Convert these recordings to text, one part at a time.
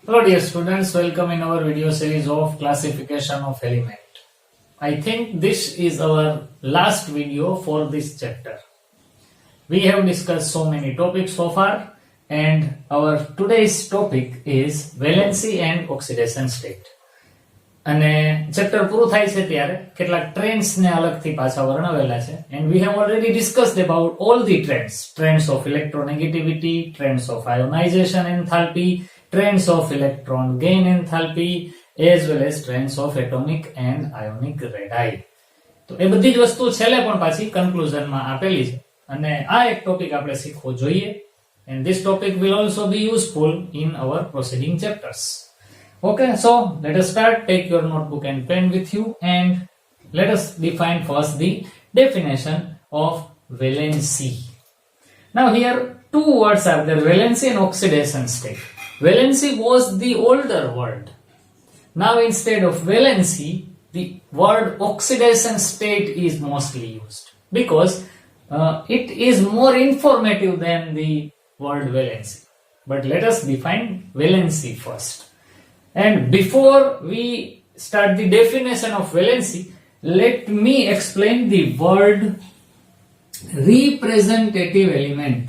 Hello dear students, welcome in our video series of classification of element. I think this is our last video for this chapter. We have discussed so many topics so far and our today's topic is valency and oxidation state. અને chapter પૂરું થાય છે ત્યારે કેટલાક trends ને અલગથી પાછા વર્ણવેલા છે and we have already discussed about all the trends of electronegativity, trends of ionization enthalpy, trends of electron gain enthalpy as well as trends of atomic and ionic radii. તો એ બધી જ વસ્તુ છેલ્લે પણ પાછી કન્ક્લુઝન માં આપેલી છે અને આ એક ટોપિક આપણે શીખવો જોઈએ and this topic will also be useful in our proceeding chapters. Okay, so let us start. Take your notebook and pen with you and let us define first the definition of valency. Now here two words are there, valency and oxidation state. Valency was the older word. Now instead of valency, the word oxidation state is mostly used because it is more informative than the word valency. But let us define valency first. And before we start the definition of valency, let me explain the word representative element.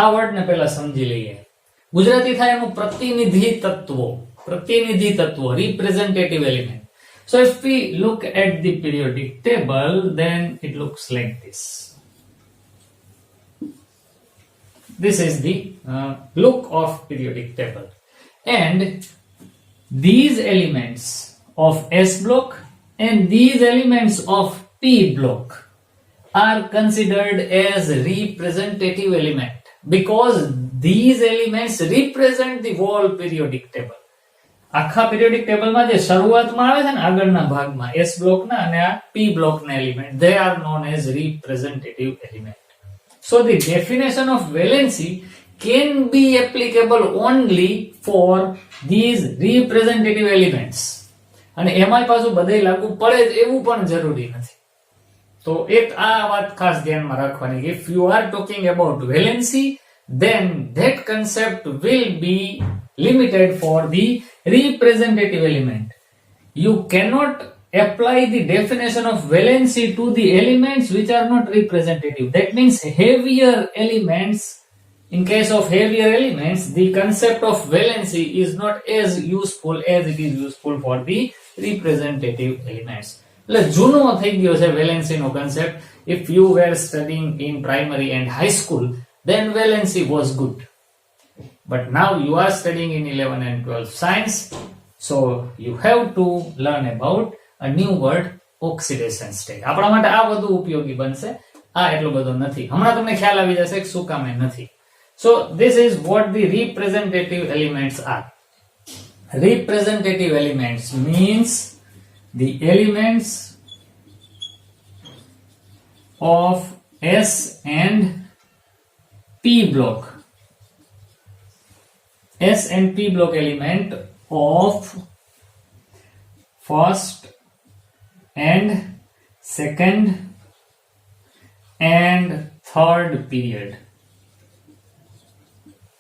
આ word ને પહેલા સમજી લઈએ. ગુજરાતી થાય એનું પ્રતિનિધિ તત્વો representative element. So if we look at the periodic table, then it looks like this. This is the look of periodic table, and these elements of S block and these elements of P block are considered as representative element because these elements represent the whole periodic table. આખા periodic table માં જે શરૂઆતમાં આવે છે ને આગળના ભાગમાં S block ના અને આ P block ના element, they are known as representative element. So the definition of valency can be applicable only for these representative elements. અને એમાંય પાછું બધે લાગુ પડે એવું પણ જરૂરી નથી. તો એક આ વાત ખાસ ધ્યાનમાં રાખવાની, if you are talking about valency, then that concept will be limited for the representative element. You cannot apply the definition of valency to the elements which are not representative. That means heavier elements, in case of heavier elements, the concept of valency is not as useful as it is useful for the representative elements. એટલે જૂનો થઈ ગયો છે valency no concept. If you were studying in primary and high school, then valency was good. But now you are studying in 11 and 12 science, so you have to learn about a new word, oxidation state. આપણા માટે આ વધુ ઉપયોગી બનશે, આ એટલો બધો નથી. હમણાં તમને ખ્યાલ આવી જશે કે શું કામે નથી. So this is what the representative elements are. Representative elements means the elements of S and P block. S and P block element of first and second and third period.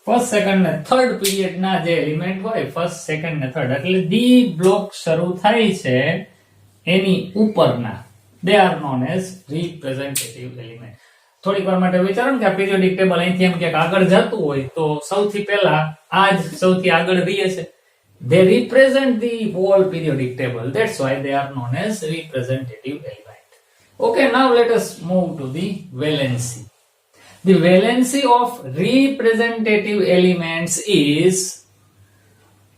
First, second and third period ના જે element હોય, first, second and third, એટલે D block શરૂ થાય છે એની ઉપરના, they are known as representative element. થોડીક વાર માટે વિચારો કે આ periodic table અહીંથી એમ ક્યાંક આગળ જતું હોય તો સૌથી પહેલા આ જ સૌથી આગળ રહે છે. They represent the whole periodic table. That's why they are known as representative element. Okay, now let us move to the valency. The valency of representative elements is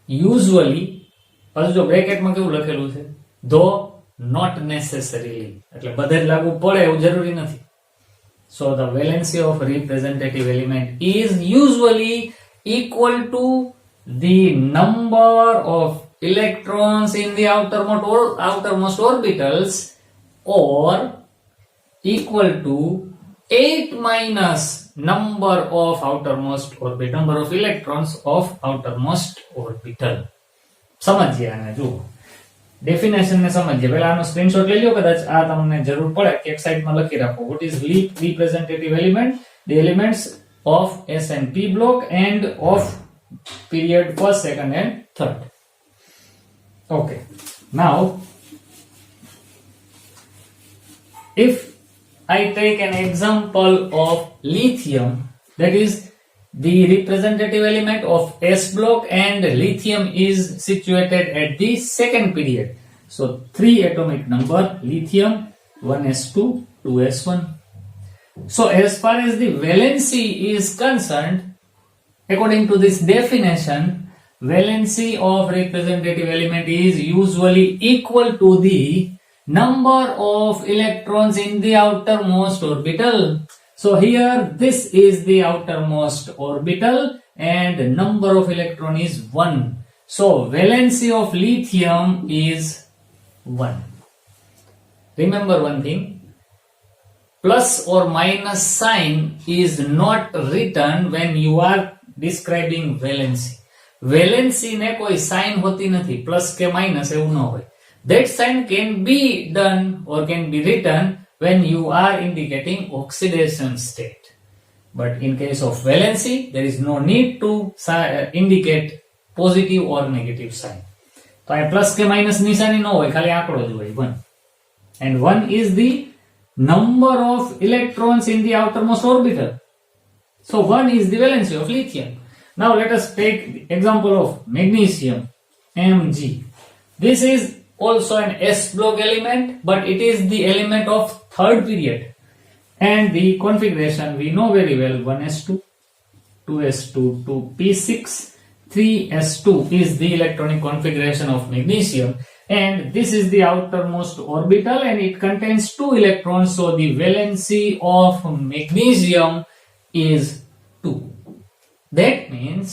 usually, પાછું જો બ્રેકેટમાં કેવું લખેલું છે, though not necessarily, એટલે બધે જ લાગુ પડે એવું જરૂરી નથી. So the valency of representative element is usually equal to the number of electrons in the outermost orbitals or equal to 8 minus number of electrons of outermost orbital. સમજીએ આને જુઓ. ડેફિનેશન ને સમજીએ. પહેલા આનો સ્ક્રીનશોટ લઈ લો, કદાચ આ તમને જરૂર પડે કે એક સાઈડમાં લખી રાખો. What is representative element? The elements of S and P block and of period first, second and third. Okay. Now, if I take an example of lithium, that is the representative element of S block, and lithium is situated at the second period. So 3 atomic number lithium, 1s2, 2s1. So as far as the valency is concerned, according to this definition, valency of representative element is usually equal to the number of electrons in the outermost orbital. So here this is the outermost orbital and the number of electron is 1. So valency of lithium is 1. Remember one thing, plus or minus sign is not written when you are describing valency. Valency ને કોઈ sign હોતી નથી, plus કે minus એવું ન હોય. That sign can be done or can be written when you are indicating oxidation state. But in case of valency, there is no need to indicate positive or negative sign. તો આ plus કે minus નિશાની ન હોય, ખાલી આંકડો જ હોય 1. And 1 is the number of electrons in the outermost orbital. So 1 is the valency of lithium. Now let us take the example of magnesium, Mg. This is also an S block element, but it is the element of third period. And the configuration we know very well, 1s2, 2s2, 2p6, 3s2 is the electronic configuration of magnesium. And this is the outermost orbital and it contains 2 electrons. So the valency of magnesium is 2. That means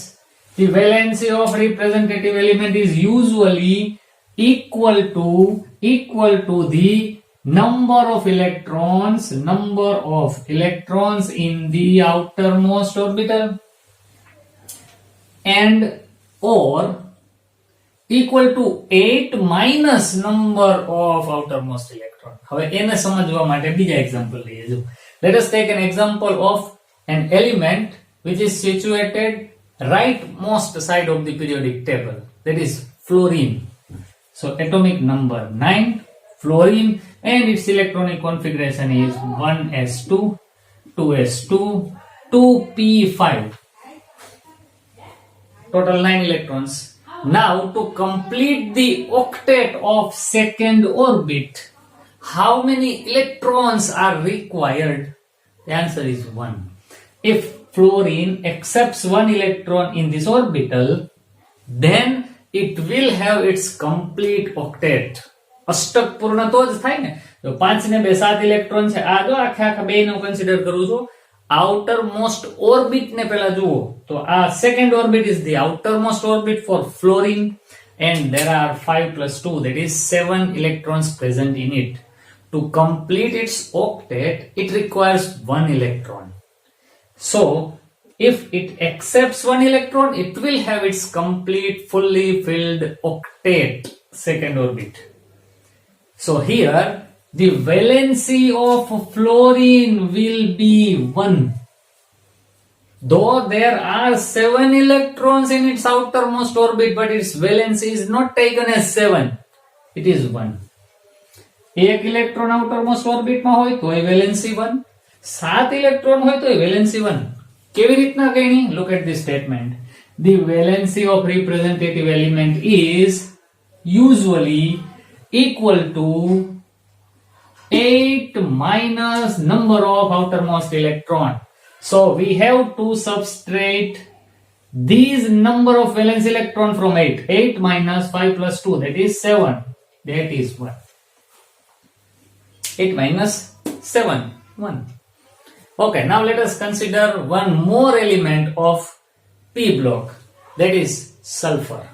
the valency of representative element is usually equal to the number of electrons in the outermost orbital and or equal to 8 minus number of outermost electron. હવે એને સમજવા માટે બીજા example લઈએ. જો let us take an example of an element which is situated rightmost side of the periodic table, that is fluorine. So atomic number 9, fluorine, and its electronic configuration is 1s2, 2s2, 2p5. Total 9 electrons. Now to complete the octet of second orbit, how many electrons are required? The answer is 1. If fluorine accepts 1 electron in this orbital, then it will have its complete octet. અષ્ટક પૂર્ણ તો જ થાય ને. જો 5 ને 2 7 electron છે. આ જો આખા 2 નો કન્સિડર કરું છું. outermost orbit ને પહેલા જુઓ તો આ second orbit is the outermost orbit for fluorine and there are 5 plus 2, that is 7 electrons present in it. To complete its octet, it requires 1 electron. So if it accepts 1 electron, it will have its complete fully filled octet second orbit. So here the valency of fluorine will be 1. Though there are 7 electrons in its outermost orbit, but its valency is not taken as 7. It is 1. 1 electron outermost orbit માં હોય તો એ valency 1. 7 electron હોય તો એ valency 1. કેવી રીતના કહેણી? Look at this statement. The valency of representative element is usually equal to 8 minus number of outermost electron. So we have to subtract these number of valence electron from 8. 8 minus 5 plus 2, that is 7. That is 1. 8 minus 7, 1. Okay, now let us consider one more element of P block, that is sulfur.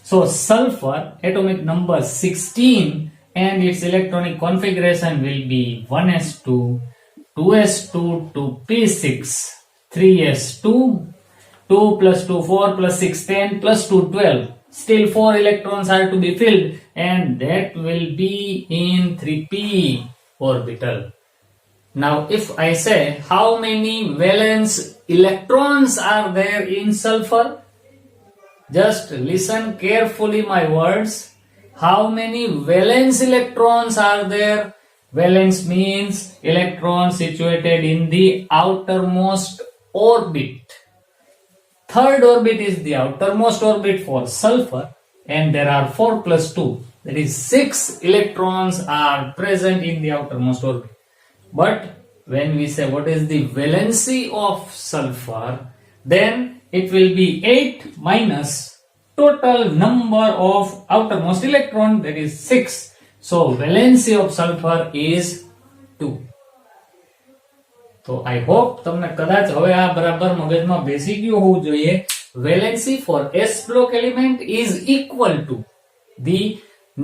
So sulfur, atomic number 16, and its electronic configuration will be 1s2, 2s2, 2p6, 3s2, 2 plus 2 4 plus 6 10 plus 2 12. Still 4 electrons are to be filled, and that will be in 3p orbital. Now if I say how many valence electrons are there in sulfur, just listen carefully my words. How many valence electrons are there? Valence means electrons situated in the outermost orbit. Third orbit is the outermost orbit for sulfur, and there are 4 plus 2. That is 6 electrons are present in the outermost orbit. But when we say what is the valency of sulfur, then it will be 8 minus total number of outermost electron, that is 6. So valency of sulfur is 2. So I hope તમને કદાચ હવે આ બરાબર મગજમાં બેસી ગયું હોવું જોઈએ. Valency for S block element is equal to the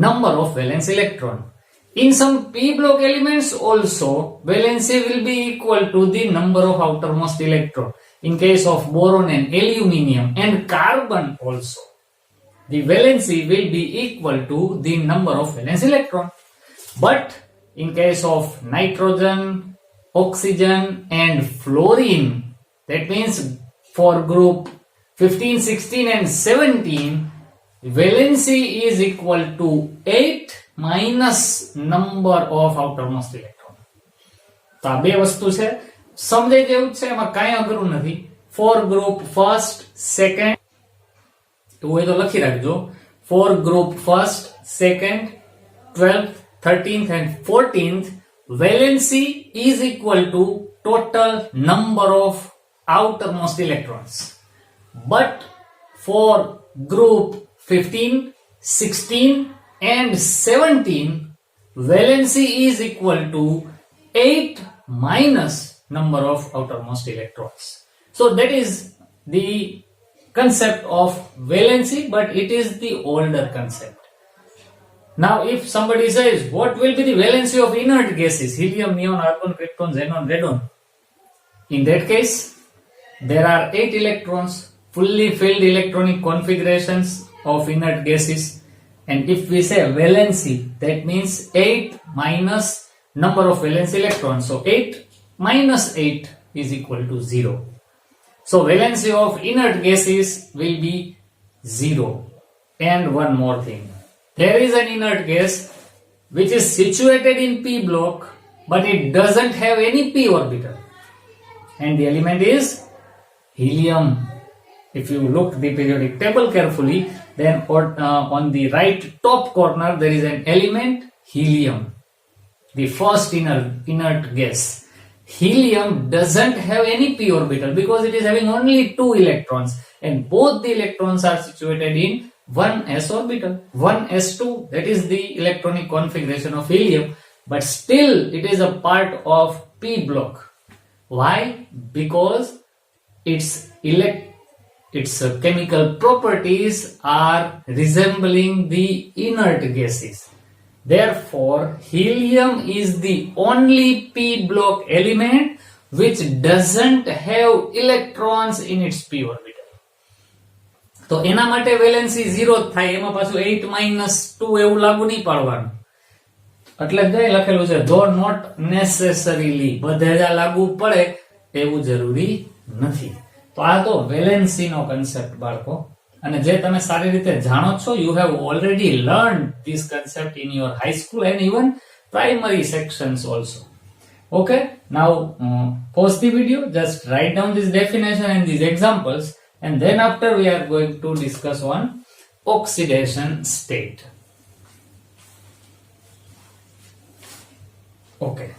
number of valence electron. In some P block elements also, valency will be equal to the number of outermost electron. In case of boron and aluminium and carbon also, the valency will be equal to the number of valence electron. But in case of nitrogen, oxygen and fluorine, that means for group 15, 16 and 17, valency is equal to 8 minus number of outermost electron. તો આ બે વસ્તુ છે, સમજાઈ જેવું છે, એમાં કાંઈ અઘરું નથી. For group first, second, એવું હોય તો લખી રાખજો. For group first, second, 12th, 13th and 14th, valency is equal to total number of outermost electrons. But for group 15, 16 and 17, valency is equal to 8 minus number of outermost electrons. So that is the concept of valency, but it is the older concept. Now if somebody says what will be the valency of inert gases, helium, neon, argon, krypton, xenon, radon, in that case there are 8 electrons, fully filled electronic configurations of inert gases, and if we say valency, that means 8 minus number of valence electrons, so 8 minus 8 is equal to 0. So valency of inert gases will be 0. And one more thing, there is an inert gas which is situated in p block, but it doesn't have any p orbital, and the element is helium. If you look the periodic table carefully, then on the right top corner there is an element helium, the first inert gas. Helium doesn't have any p orbital because it is having only 2 electrons, and both the electrons are situated in 1s orbital. 1s2, that is the electronic configuration of helium, but still it is a part of p block. Why? Because its chemical properties are resembling the inert gases. Therefore, helium is the only p block element which doesn't have electrons in its p orbital. તો એના માટે valency 0 થાય, એમાં પાછું 8 minus 2 એવું લાગુ નહીં પાડવાનું. એટલે જ લખેલું છે though not necessarily, બધે જ લાગુ પડે એવું જરૂરી નથી. તો આ તો વેલેન્સી નો કન્સેપ્ટ બાળકો, અને જે તમે સારી રીતે જાણો છો, you have already learned this concept in your high school and even primary sections also. Okay, now pause the video, just write down this definition and these examples, and then after we are going to discuss on oxidation state. Okay,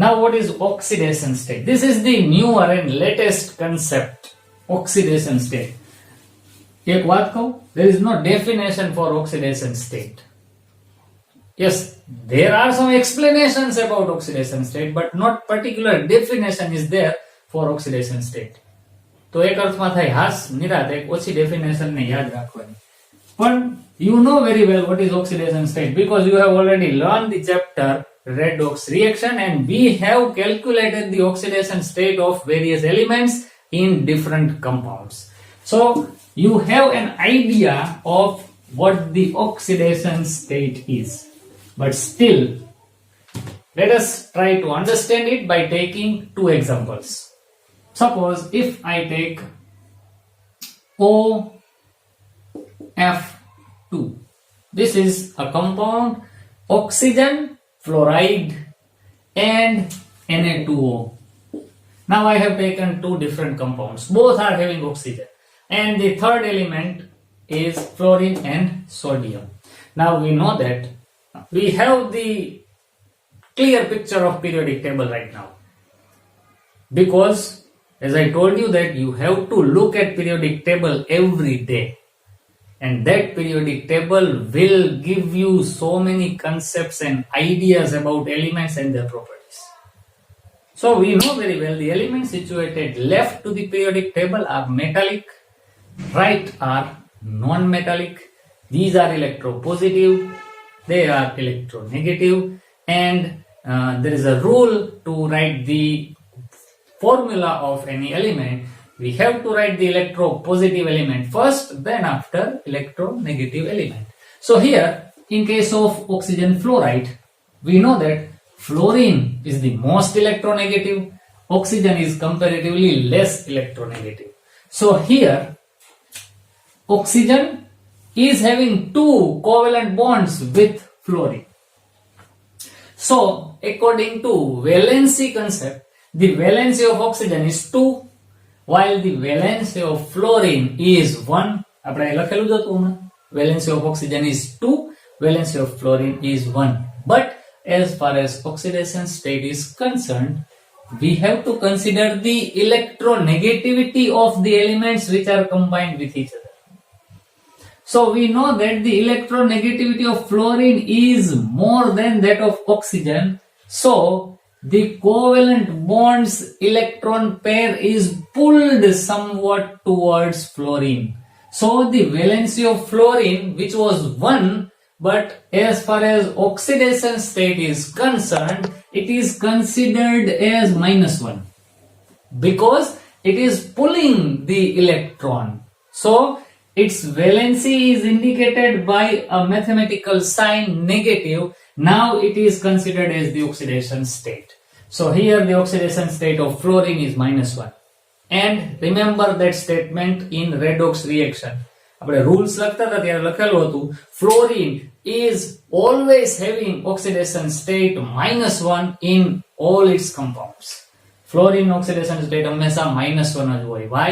now what is oxidation state? This is the newer and latest concept, oxidation state. એક વાત કહું, there is no definition for oxidation state. Yes, there are some explanations about oxidation state, but not particular definition is there for oxidation state. તો એક અર્થમાં થાય હાસ નિરાત, એક ઓછી definition ને યાદ રાખવાની. પણ you know very well what is oxidation state because you have already learned the chapter redox reaction, and we have calculated the oxidation state of various elements in different compounds. So you have an idea of what the oxidation state is. But still, let us try to understand it by taking two examples. Suppose if I take OF2, this is a compound oxygen, fluoride and Na2O. Now I have taken two different compounds, both are having oxygen, and the third element is fluorine and sodium. Now we know that we have the clear picture of periodic table right now, because as I told you that you have to look at periodic table every day, and that periodic table will give you so many concepts and ideas about elements and their properties. So we know very well the elements situated left to the periodic table are metallic, right are non-metallic. These are electropositive, they are electronegative, and there is a rule to write the formula of any element. We have to write the electropositive element first, then after electronegative element. So here, in case of oxygen fluoride, we know that fluorine is the most electronegative, oxygen is comparatively less electronegative. So here, oxygen is having two covalent bonds with fluorine. So according to valency concept, the valency of oxygen is 2, while the valency of fluorine is 1. આપણે લખેલું જ હતું હમણાં. Valency of oxygen is 2, valency of fluorine is 1. But as far as oxidation state is concerned, we have to consider the electronegativity of the elements which are combined with each other. So we know that the electronegativity of fluorine is more than that of oxygen. So the covalent bonds electron pair is pulled somewhat towards fluorine. So the valency of fluorine, which was 1, but as far as oxidation state is concerned, it is considered as -1, because it is pulling the electron. So its valency is indicated by a mathematical sign negative. Now it is considered as the oxidation state. So here the oxidation state of fluorine is -1. And remember that statement in redox reaction. આપણે rules લખતા હતા ત્યારે લખેલું હતું, fluorine is always having oxidation state -1 in all its compounds. Fluorine oxidation state હંમેશા -1 જ હોય. Why?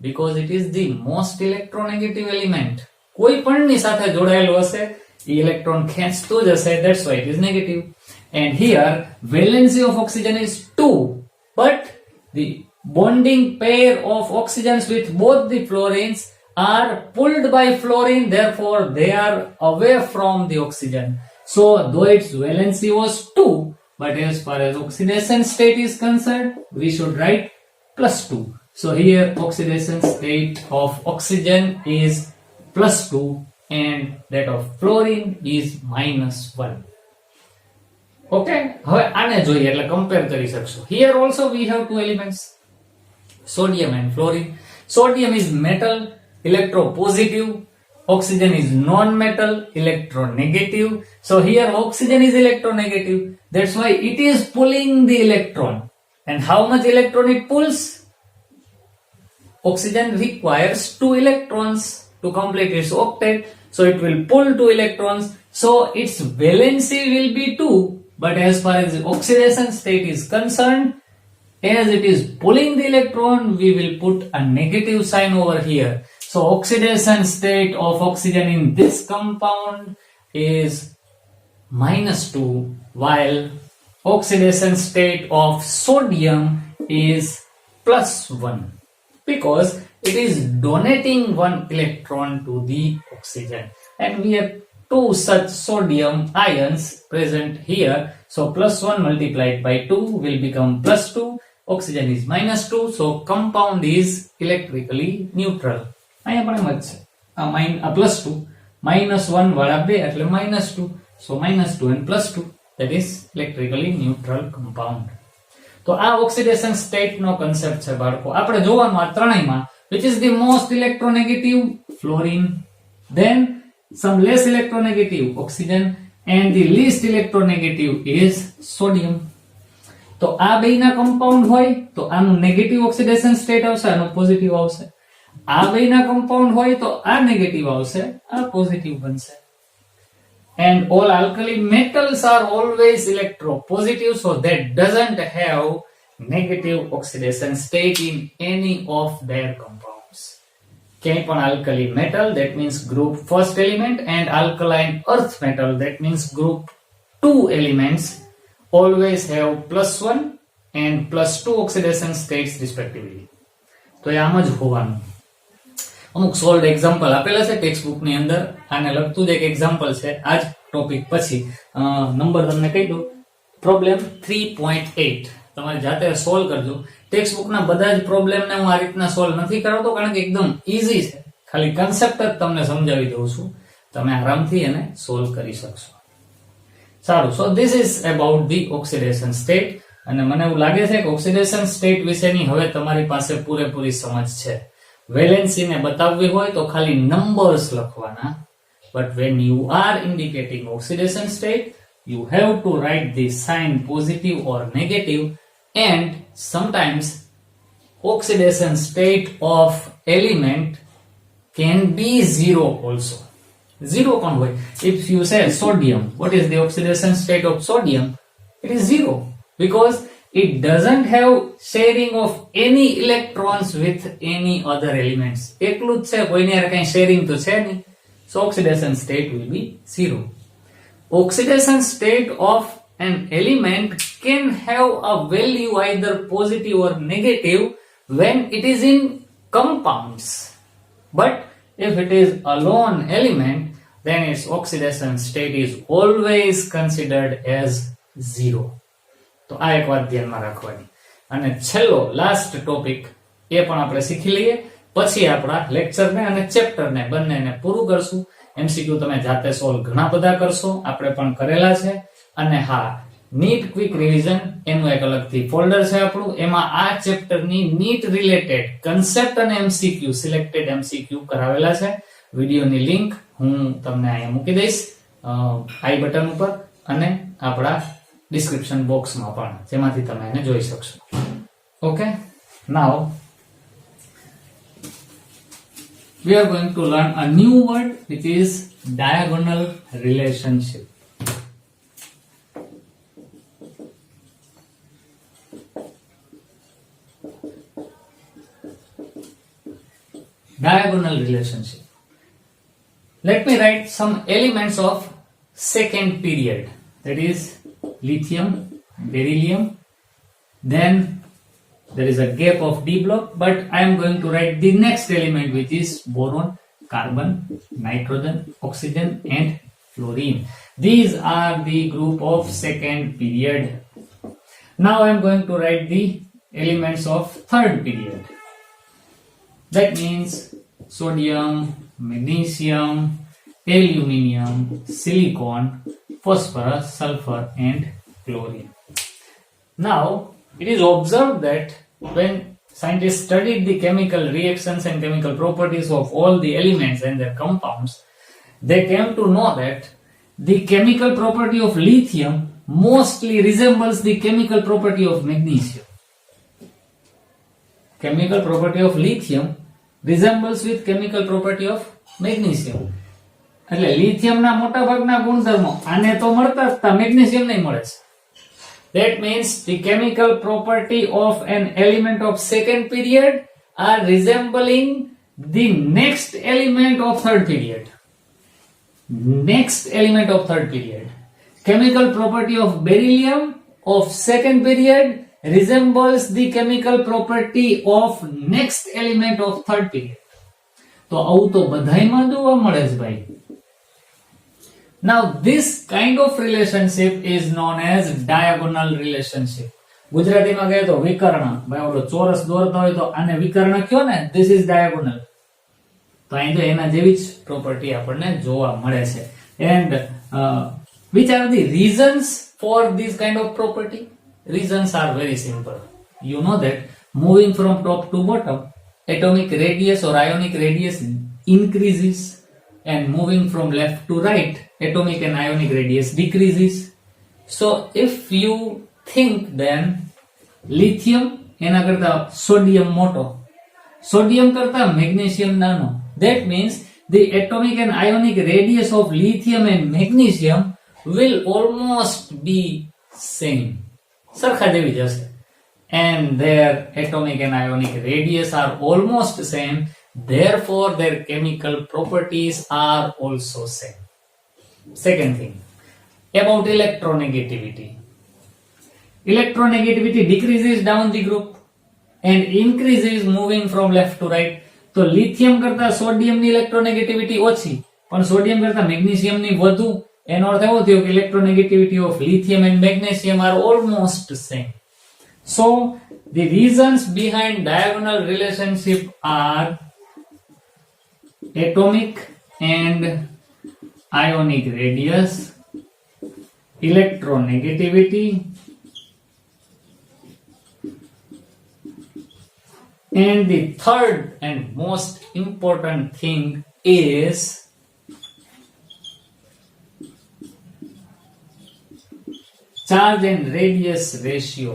Because it is the most electronegative element. કોઈ પણની સાથે જોડાયેલું હશે, એ electron ખેંચતું જ હશે, that's why it is negative. And here valency of oxygen is 2, but the bonding pair of oxygens with both the fluorines are pulled by fluorine, therefore they are away from the oxygen. So though its valency was 2, but as far as oxidation state is concerned, we should write +2. So here oxidation state of oxygen is +2 and that of fluorine is -1. Okay, હવે આને જોઈએ એટલે compare કરી શકશો. Here also we have two elements, sodium and fluorine. Sodium is metal, electropositive. Oxygen is non-metal, electronegative. So here oxygen is electronegative. That's why it is pulling the electron. And how much electron it pulls? Oxygen requires 2 electrons to complete its octet. So it will pull 2 electrons. So its valency will be 2. But as far as the oxidation state is concerned, as it is pulling the electron, we will put a negative sign over here. So oxidation state of oxygen in this compound is -2, while oxidation state of sodium is +1, because it is donating 1 electron to the oxygen. And we have 2 such sodium ions present here. So +1 multiplied by 2 will become +2. Oxygen is -2. So compound is electrically neutral. અહીંયા પણ એમ જ છે, આ +2 -1 વાળા 2 એટલે -2. So -2 and +2, that is electrically neutral compound. તો આ oxidation state નો concept છે બાળકો. આપણે જોવાનું આ ત્રણેયમાં which is the most electronegative, fluorine. Then some less electronegative, oxygen, and the least electronegative is sodium. તો આ બેયના કમ્પાઉન્ડ હોય તો આનું નેગેટિવ ઓક્સિડેશન સ્ટેટ આવશે, આનું પોઝિટિવ આવશે. આ બેયના કમ્પાઉન્ડ હોય તો આ નેગેટિવ આવશે, આ પોઝિટિવ બનશે. And all alkali metals are always electropositive, so that doesn't have negative oxidation state in any of their compounds. ક્યાંય પણ alkali metal, that means group first element, and alkaline earth metal, that means group 2 elements, always have +1 and +2 oxidation states respectively. તો એ આમ જ હોવાનું. અમુક sold example આપેલા છે text book ની અંદર, આને લગતું જ એક એક્ઝામ્પલ છે આ જ ટોપિક. પછી નંબર તમને કહી દઉં, પ્રોબ્લેમ 3.8 તમારે જાતે સોલ્વ કરજો. ટેક્સ્ટ બુક ના બધા જ પ્રોબ્લેમ ને હું આ રીતના સોલ્વ નથી કરાવતો, કારણ કે એકદમ ઈઝી છે, ખાલી કન્સેપ્ટ જ તમને સમજાવી દઉં છું, તમે આરામથી એને સોલ્વ કરી શકશો. સારું, so this is about the oxidation state. અને મને એવું લાગે છે કે ઓક્સિડેશન સ્ટેટ વિશેની હવે તમારી પાસે પૂરેપૂરી સમજ છે. વેલેન્સી ને બતાવવી હોય તો ખાલી નંબર્સ લખવાના, but when you are indicating oxidation state, you have to write the sign positive or negative, and sometimes oxidation state of element can be zero also. Zero can હોય. If you say sodium, what is the oxidation state of sodium? It is zero, because it doesn't have sharing of any electrons with any other elements. એકલું જ છે, કોઈની હારે કઈ sharing તો છે નહીં. So oxidation state will be zero. Oxidation state of an element can have a value either positive or negative when it is in compounds. But if it is a lone element, then its oxidation state is always considered as zero. તો આ એક વાત ધ્યાનમાં રાખવાની. અને છેલ્લો last topic એ પણ આપણે શીખી લઈએ, પછી આપણા લેક્ચરને અને ચેપ્ટરને બંનેને પૂરું કરશું. એમસીક્યુ તમે જાતે સોલ્વ ઘણા બધા કરશો, આપણે પણ કરેલા છે. અને હા, નીટ ક્વિક રિવિઝન એનું એક અલગથી ફોલ્ડર છે આપણું, એમાં આ ચેપ્ટરની નીટ રિલેટેડ કન્સેપ્ટ અને એમસીક્યુ, સિલેક્ટેડ એમસીક્યુ કરાવેલા છે. વિડીયોની લિંક હું તમને અહીંયા મૂકી દઈશ આઈ બટન ઉપર અને આપણા ડિસ્ક્રિપ્શન બોક્સમાં પણ, જેમાંથી તમે એને જોઈ શકશો. Okay, now we are going to learn a new word, which is diagonal relationship. Diagonal relationship. Let me write some elements of second period, that is lithium, beryllium. Then there is a gap of D block, but I am going to write the next element, which is boron, carbon, nitrogen, oxygen, and fluorine. These are the group of second period. Now I am going to write the elements of third period. That means sodium, magnesium, aluminium, silicon, phosphorus, sulfur, and chlorine. Now, it is observed that when scientists studied the chemical reactions and chemical properties of all the elements and their compounds, they came to know that the chemical property of lithium mostly resembles the chemical property of magnesium. Chemical property of lithium resembles with chemical property of magnesium. એટલે લિથિયમના મોટા ભાગના ગુણધર્મો આને તો મળતા જ હતા, magnesium નહીં મળે છે. That means the chemical property of an element of second period are resembling the next element of third period. Next element of third period. Chemical property of beryllium of second period resembles the chemical property of next element of third period. તો આવું તો બધાયમાં જોવા મળે છે ભાઈ. Now this kind of relationship is known as diagonal relationship. ગુજરાતીમાં કહે તો વિકર્ણ. ભાઈ ઓલો ચોરસ દોરતો હોય તો આને વિકર્ણ કયો ને, this is diagonal. તો અહીં તો એના જેવી જ પ્રોપર્ટી આપણને જોવા મળે છે. And which are the reasons for this kind of property? Reasons are very simple. You know that moving from top to bottom, atomic radius or ionic radius increases. and moving from left to right, atomic and ionic radius decreases. So if you think then lithium એના કરતા sodium મોટો, sodium કરતા magnesium નાનો. That means the atomic and ionic radius of lithium and magnesium will almost be same. સરખા જેવી જશે. And their atomic and ionic radius are almost same. Therefore, their chemical properties are also same. Second thing, about electronegativity. Electronegativity decreases down the group and increases moving from left to right. તો lithium કરતા સોડિયમની electronegativity ઓછી, પણ sodium કરતા મેગ્નેશિયમની વધુ. એનો અર્થ એવો થયો કે electronegativity of lithium and magnesium are almost same. So the reasons behind diagonal relationship are atomic and ionic radius, electronegativity, and the third and most important thing is charge and radius ratio.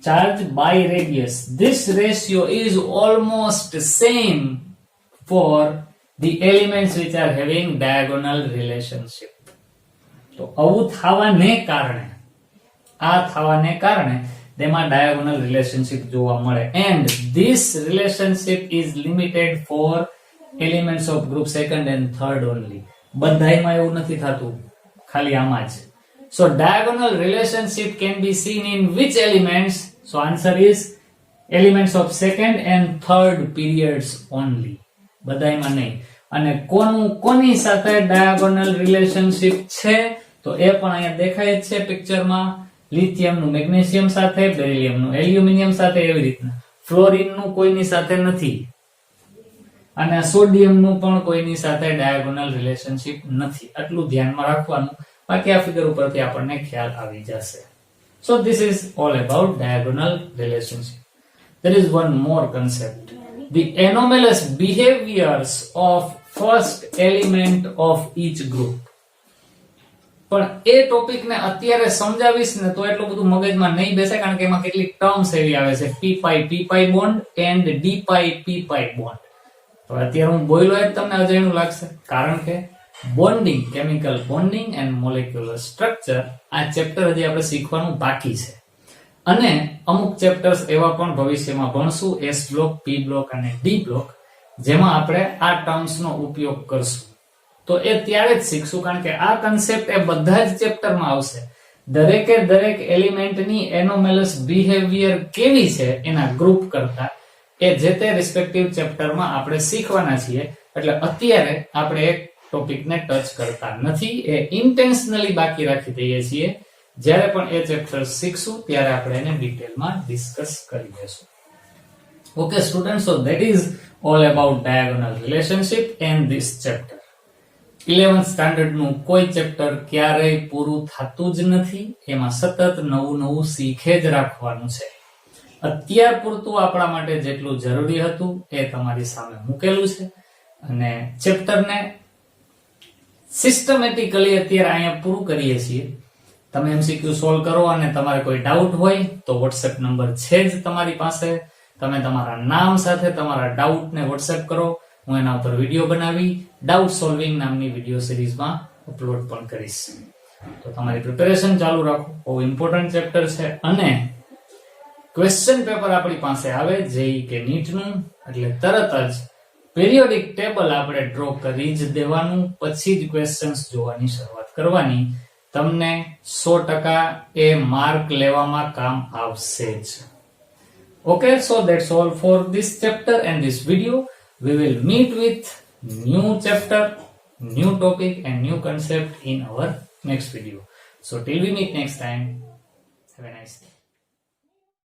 Charge by radius. This ratio is almost same for the elements which are having diagonal relationship. તો આવું થવાને કારણે તેમાં diagonal relationship જોવા મળે. And this relationship is limited for elements of group second and third only. બધાયમાં એવું નથી થતું, ખાલી આમાં જ. So diagonal relationship can be seen in which elements? So answer is elements of second and third periods only. બધાયમાં નહીં. અને કોની સાથે diagonal relationship છે તો એ પણ અહીંયા દેખાય જ છે પિક્ચરમાં. લિથિયમનું મેગ્નેશિયમ સાથે, બેરિલિયમનું એલ્યુમિનિયમ સાથે, એવી રીતના. ફ્લોરિનનું કોઈની સાથે નથી અને સોડિયમનું પણ કોઈની સાથે diagonal relationship નથી. આટલું ધ્યાનમાં રાખવાનું, બાકી આ ફિગર ઉપરથી આપણને ખ્યાલ આવી જશે. So this is all about diagonal relationship. There is one more concept, the anomalous behaviors of first element of each group. પણ એ ટોપિક ને અત્યારે સમજાવીશ ને તો એટલું બધું મગજમાં નહીં બેસે, કારણ કે એમાં કેટલીક ટર્મ્સ એવી આવે છે, p pi bond and d pi p pi bond. તો અત્યારે હું બોલ્યો એ તમને અજાણ્યું લાગશે, કારણ કે bonding, chemical bonding and molecular structure આ ચેપ્ટર હજી આપણે શીખવાનું બાકી છે. અને અમુક ચેપ્ટર્સ એવા પણ ભવિષ્યમાં ભણશું, S બ્લોક, P બ્લોક અને D બ્લોક, જેમાં આપણે આ ટર્મ્સ નો ઉપયોગ કરશું. તો એ ત્યારે જ શીખશું, કારણ કે આ કન્સેપ્ટ એ બધા જ ચેપ્ટરમાં આવશે. દરેકે દરેક એલિમેન્ટની એનોમેલસ બિહેવિયર કેવી છે એના ગ્રુપ કરતા એ જે તે રિસ્પેક્ટિવ ચેપ્ટરમાં આપણે શીખવાના છીએ. એટલે અત્યારે આપણે એક ટોપિકને ટચ કરતા નથી, એ ઇન્ટેન્શનલી બાકી રાખી દઈએ છીએ. જ્યારે પણ એ ચેપ્ટર શીખશું ત્યારે આપણે એને ડિટેલમાં ડિસ્કસ કરી લેશું. Okay student, so that is all about diagonal relationship and this chapter. 11th standard નું કોઈ ચેપ્ટર ક્યારેય પૂરું થતું જ નથી, એમાં સતત નવું નવું શીખે જ રાખવાનું છે. અત્યાર પૂરતું આપણા માટે જેટલું જરૂરી હતું એ તમારી સામે મૂકેલું છે, અને ચેપ્ટરને સિસ્ટમેટિકલી અત્યારે અહીંયા પૂરું કરીએ છીએ. તમે MCQ સોલ્વ કરો અને તમારે કોઈ ડાઉટ હોય તો WhatsApp નંબર છે જ તમારી પાસે. તમે તમારા નામ સાથે તમારા ડાઉટને WhatsApp કરો, હું એના ઉપર વિડીયો બનાવી ડાઉટ સોલ્વિંગ નામની વિડીયો સિરીઝમાં અપલોડ પણ કરીશ. તો તમારી પ્રિપેરેશન ચાલુ રાખો, બહુ ઇમ્પોર્ટન્ટ ચેપ્ટર છે. અને ક્વેશ્ચન પેપર આપણી પાસે આવે JEE કે નીટનું, એટલે તરત જ પિરિયોડિક ટેબલ આપણે ડ્રો કરી જ દેવાનું, પછી જ ક્વેશ્ચન્સ જોવાની શરૂઆત કરવાની. તમને 100% એ માર્ક લેવામાં કામ આવશે જ. Okay, so that's all for this chapter and this video. We will meet with new chapter, new topic and new concept in our next video. So till we meet next time, have a nice day.